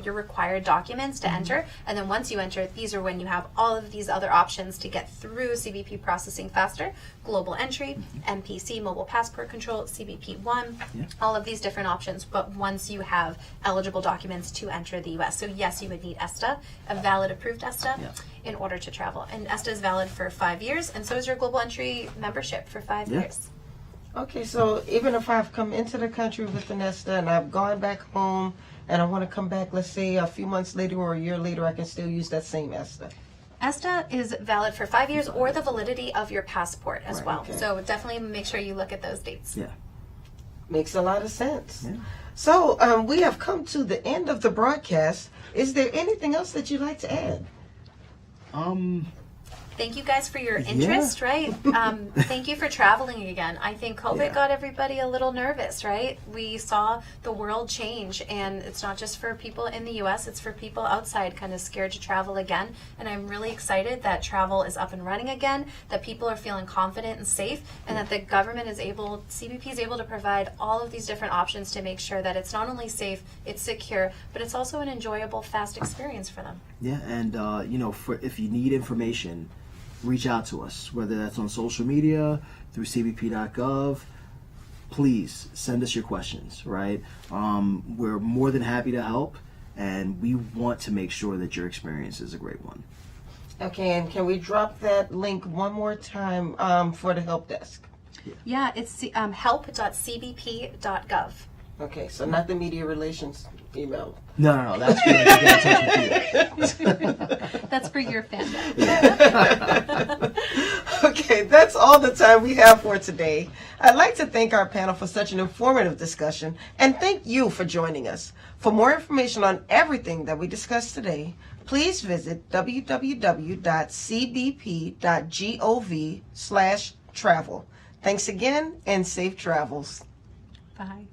You're required documents to enter, and then once you enter, these are when you have all of these other options to get through CBP processing faster. Global Entry, MPC, Mobile Passport Control, CBP One, all of these different options. But once you have eligible documents to enter the U.S., so yes, you would need ESTA, a valid approved ESTA. In order to travel. And ESTA is valid for 5 years, and so is your Global Entry membership for 5 years. Okay, so even if I've come into the country with an ESTA and I've gone back home and I want to come back, let's say a few months later or a year later, I can still use that same ESTA. ESTA is valid for 5 years or the validity of your passport as well. Okay. So definitely make sure you look at those dates. Yeah. Makes a lot of sense. Yeah. So we have come to the end of the broadcast. Is there anything else that you'd like to add? thank you guys for your interest, right? Thank you for traveling again. I think COVID got everybody a little nervous, right? We saw the world change, and it's not just for people in the U.S., it's for people outside kind of scared to travel again. And I'm really excited that travel is up and running again, that people are feeling confident and safe, and that the government is able, CBP is able to provide all of these different options to make sure that it's not only safe, it's secure, but it's also an enjoyable, fast experience for them. Yeah, and if you need information, reach out to us, whether that's on social media, through cbp.gov. Please send us your questions, right? We're more than happy to help, and we want to make sure that your experience is a great one. Okay, and can we drop that link one more time for the help desk? Yeah, it's help.cbp.gov. Okay, so not the media relations email. No, that's good. Get in touch with you. That's for your fandom. Okay, that's all the time we have for today. I'd like to thank our panel for such an informative discussion, and thank you for joining us. For more information on everything that we discussed today, please visit www.cbp.gov/travel. Thanks again, and safe travels. Bye.